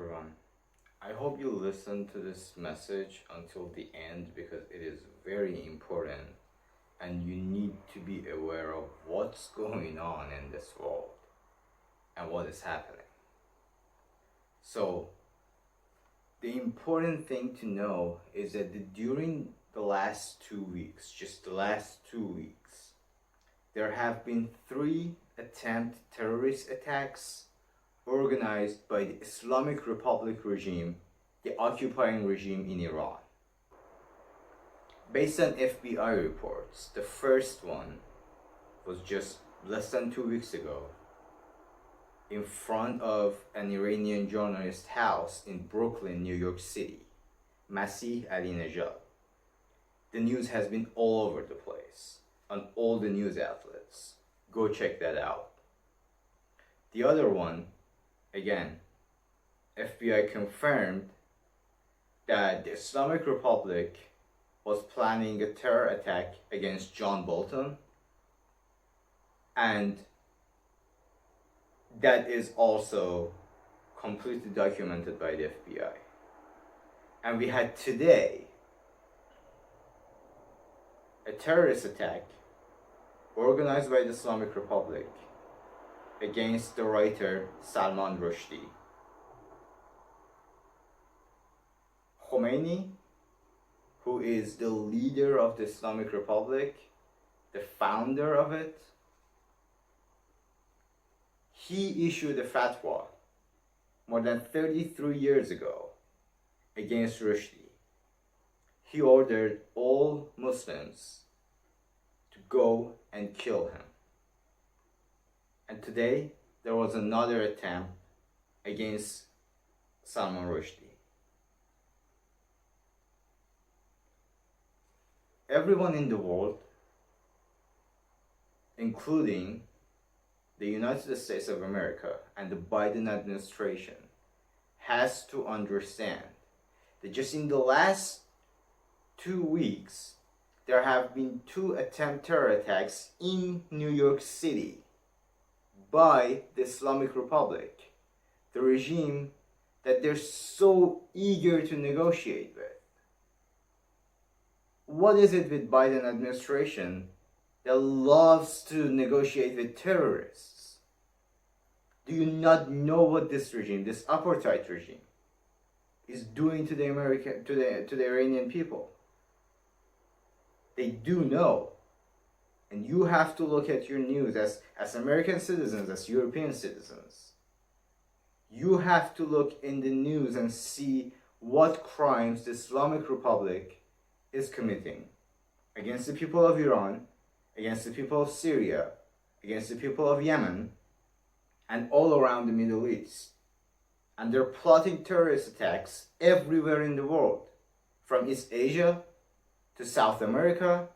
everyone. I hope you listen to this message until the end because it is very important and you need to be aware of what's going on in this world and what is happening. So, the important thing to know is that during the last 2 weeks, just the last 2 weeks, there have been 3 attempted terrorist attacks organized by the Islamic Republic regime, the occupying regime in Iran. Based on FBI reports, the first one was just less than 2 weeks ago in front of an Iranian journalist's house in Brooklyn, New York City, Masih Ali-Nejad. The news has been all over the place, on all the news outlets. Go check that out. The other one, again, FBI confirmed that the Islamic Republic was planning a terror attack against John Bolton, and that is also completely documented by the FBI. And we had today a terrorist attack organized by the Islamic Republic against the writer Salman Rushdie. Khomeini, who is the leader of the Islamic Republic, the founder of it, he issued a fatwa more than 33 years ago against Rushdie. He ordered all Muslims to go and kill him. And today, there was another attempt against Salman Rushdie. Everyone in the world, including the United States of America and the Biden administration, has to understand that just in the last 2 weeks, there have been 2 attempted terror attacks in New York City by the Islamic Republic, the regime that they're so eager to negotiate with. What is it with Biden administration that loves to negotiate with terrorists? Do you not know what this regime, this apartheid regime, is doing to the Iranian people? They do know. And you have to look at your news as American citizens, as European citizens. You have to look in the news and see what crimes the Islamic Republic is committing against the people of Iran, against the people of Syria, against the people of Yemen, and all around the Middle East. And they're plotting terrorist attacks everywhere in the world, from East Asia to South America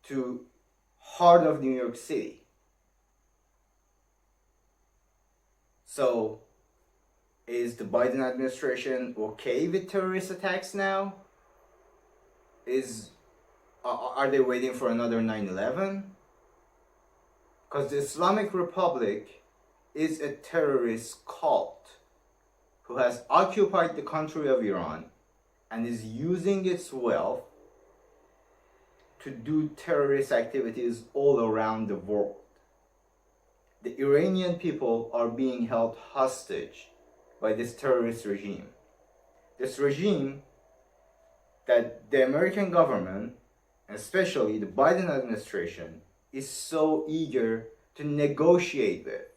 to heart of New York City. So, is the Biden administration okay with terrorist attacks now? Are they waiting for another 9/11? Because the Islamic Republic is a terrorist cult who has occupied the country of Iran and is using its wealth to do terrorist activities all around the world. The Iranian people are being held hostage by this terrorist regime. This regime that the American government, especially the Biden administration, is so eager to negotiate with.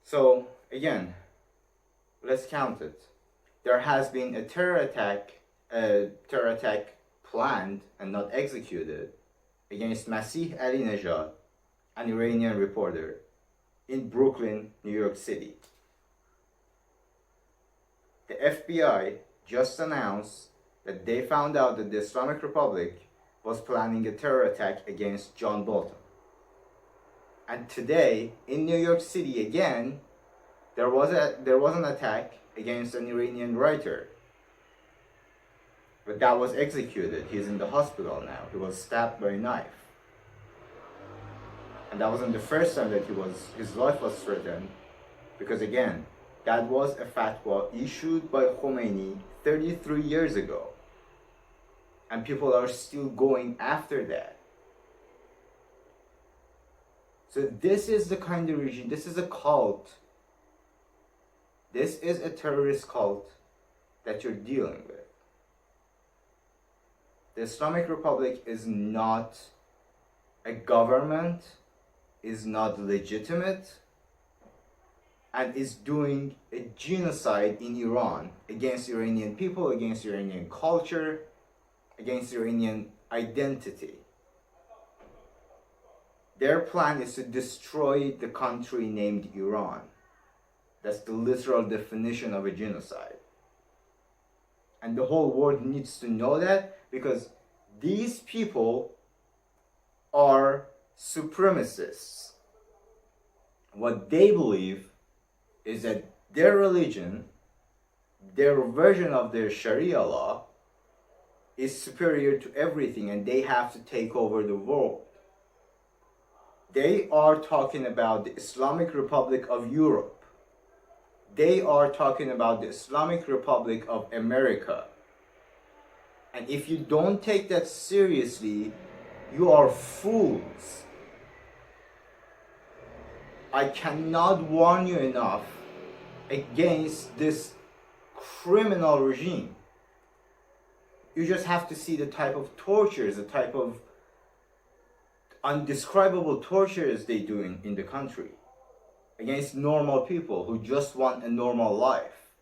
So, again, let's count it. There has been a terror attack planned and not executed against Masih Ali-Nejad, an Iranian reporter, in Brooklyn, New York City. The FBI just announced that they found out that the Islamic Republic was planning a terror attack against John Bolton. And today, in New York City again, there was an attack against an Iranian writer. But that was executed. He's in the hospital now. He was stabbed by a knife. And that wasn't the first time that his life was threatened, because again, that was a fatwa issued by Khomeini 33 years ago. And people are still going after that. So this is the kind of regime, this is a cult. This is a terrorist cult that you're dealing with. The Islamic Republic is not a government, is not legitimate, and is doing a genocide in Iran against Iranian people, against Iranian culture, against Iranian identity. Their plan is to destroy the country named Iran. That's the literal definition of a genocide. And the whole world needs to know that, because these people are supremacists. What they believe is that their religion, their version of their Sharia law, is superior to everything, and they have to take over the world. They are talking about the Islamic Republic of Europe. They are talking about the Islamic Republic of America. And if you don't take that seriously, you are fools. I cannot warn you enough against this criminal regime. You just have to see the type of tortures, the type of undescribable tortures they do in the country against normal people who just want a normal life.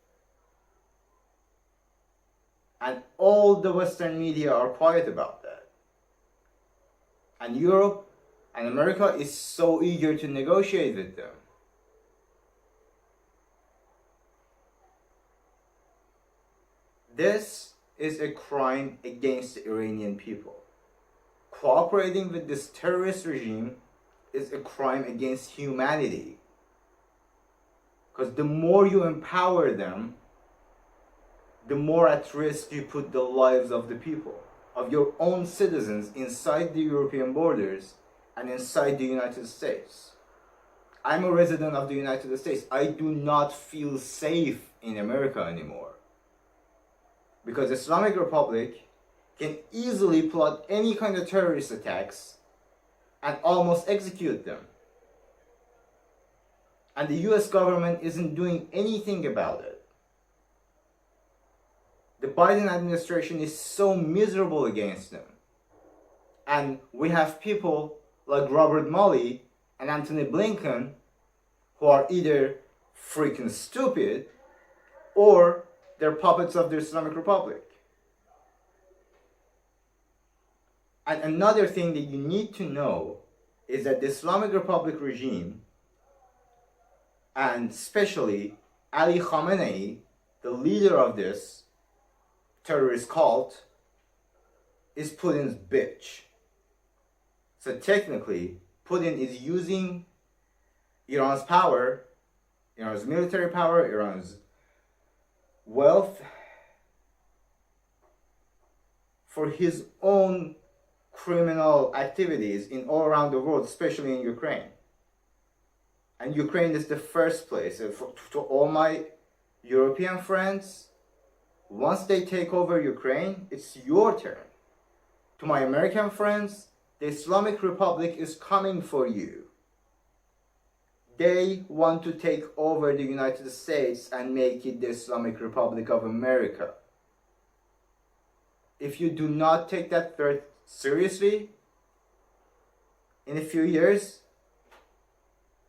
And all the Western media are quiet about that. And Europe and America is so eager to negotiate with them. This is a crime against the Iranian people. Cooperating with this terrorist regime is a crime against humanity. Because the more you empower them, the more at risk you put the lives of the people, of your own citizens inside the European borders and inside the United States. I'm a resident of the United States. I do not feel safe in America anymore. Because the Islamic Republic can easily plot any kind of terrorist attacks and almost execute them. And the US government isn't doing anything about it. The Biden administration is so miserable against them. And we have people like Robert Mueller and Antony Blinken who are either freaking stupid or they're puppets of the Islamic Republic. And another thing that you need to know is that the Islamic Republic regime, and especially Ali Khamenei, the leader of this terrorist cult, is Putin's bitch. So technically, Putin is using Iran's power, Iran's military power, Iran's wealth for his own criminal activities in all around the world, especially in Ukraine. And Ukraine is the first place. To all my European friends, once they take over Ukraine, it's your turn. To my American friends, the Islamic Republic is coming for you. They want to take over the United States and make it the Islamic Republic of America. If you do not take that threat seriously, in a few years,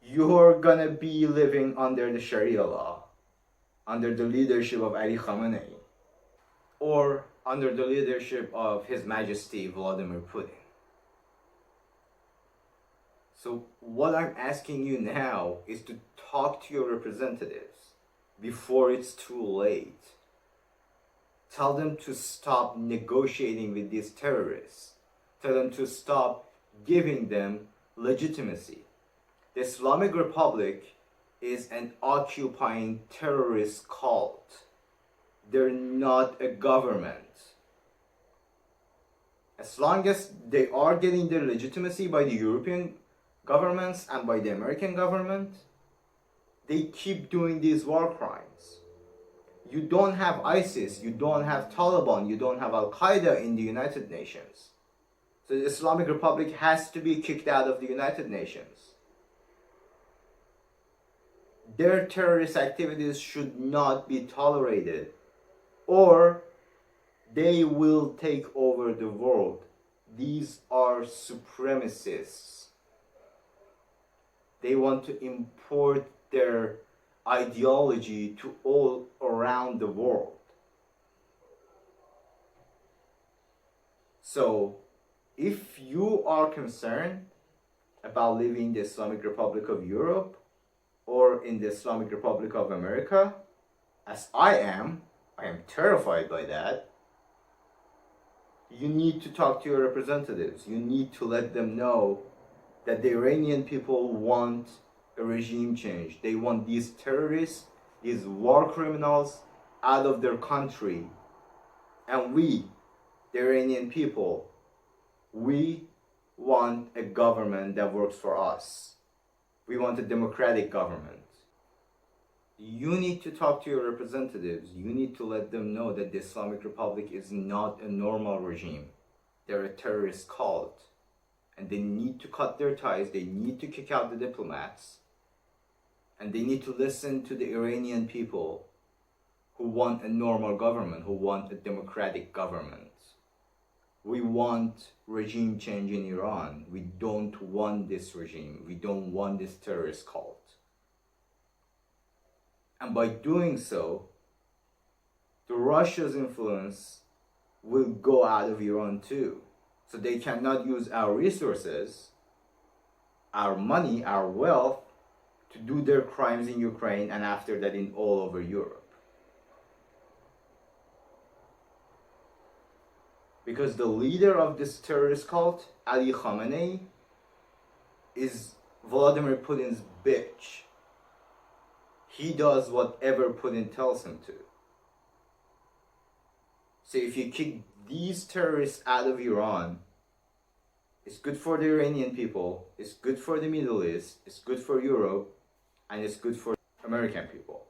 you're gonna be living under the Sharia law, under the leadership of Ali Khamenei, or under the leadership of His Majesty Vladimir Putin. So what I'm asking you now is to talk to your representatives before it's too late. Tell them to stop negotiating with these terrorists. Tell them to stop giving them legitimacy. The Islamic Republic is an occupying terrorist cult. They're not a government. As long as they are getting their legitimacy by the European governments and by the American government, they keep doing these war crimes. You don't have ISIS, you don't have Taliban, you don't have Al Qaeda in the United Nations. So the Islamic Republic has to be kicked out of the United Nations. Their terrorist activities should not be tolerated, or they will take over the world. These are supremacists. They want to import their ideology to all around the world. So, if you are concerned about living in the Islamic Republic of Europe or in the Islamic Republic of America, as I am terrified by that. You need to talk to your representatives. You need to let them know that the Iranian people want a regime change. They want these terrorists, these war criminals out of their country. And we, the Iranian people, we want a government that works for us. We want a democratic government. You need to talk to your representatives. You need to let them know that the Islamic Republic is not a normal regime. They're a terrorist cult. And they need to cut their ties. They need to kick out the diplomats. And they need to listen to the Iranian people who want a normal government, who want a democratic government. We want regime change in Iran. We don't want this regime. We don't want this terrorist cult. And by doing so, the Russia's influence will go out of Iran too. So they cannot use our resources, our money, our wealth to do their crimes in Ukraine and after that in all over Europe. Because the leader of this terrorist cult, Ali Khamenei, is Vladimir Putin's bitch. He does whatever Putin tells him to. So if you kick these terrorists out of Iran, it's good for the Iranian people, it's good for the Middle East, it's good for Europe, and it's good for American people.